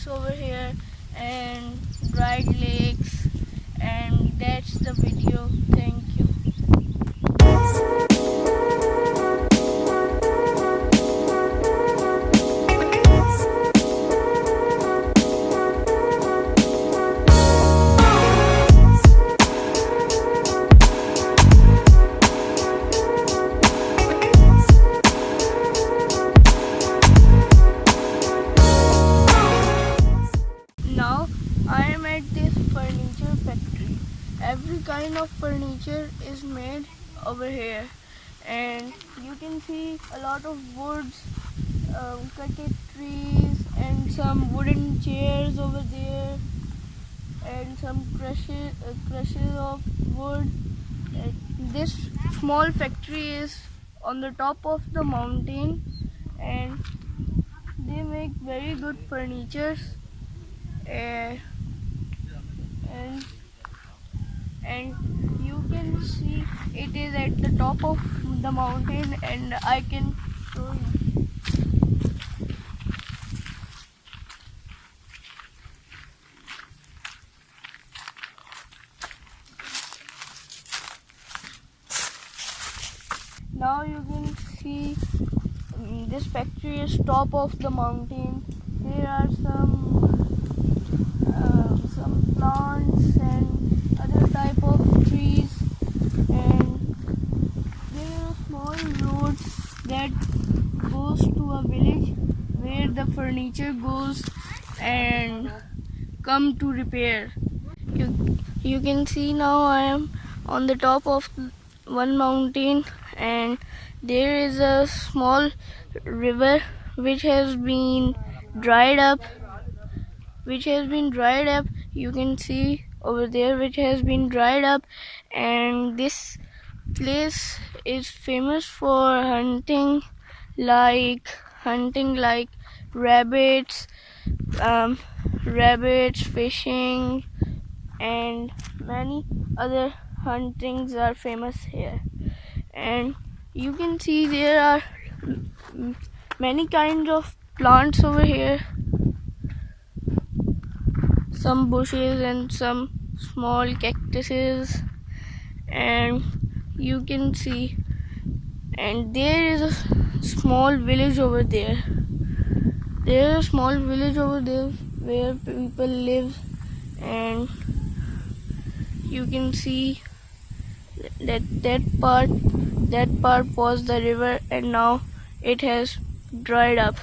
lakes over here and dried lakes, and that's the video. Thank you. Now I am at this furniture factory. Every kind of furniture is made over here, and you can see a lot of woods, cutted trees, and some wooden chairs over there, and some crushes of wood. This small factory is on the top of the mountain, and they make very good furnitures. Uh, and you can see it is at the top of the mountain, and I can show you. Now you can see this factory is top of the mountain. There are some plants and other type of trees, and there are small roads that goes to a village where the furniture goes and come to repair. You can see now I am on the top of one mountain, and there is a small river which has been dried up. You can see over there which has been dried up, and this place is famous for hunting like rabbits, fishing, and many other huntings are famous here. And you can see there are many kinds of plants over here, some bushes and some small cactuses, and you can see, and there is a small village over there. There is a small village over there where people live, and you can see that part was the river, and now it has dried up.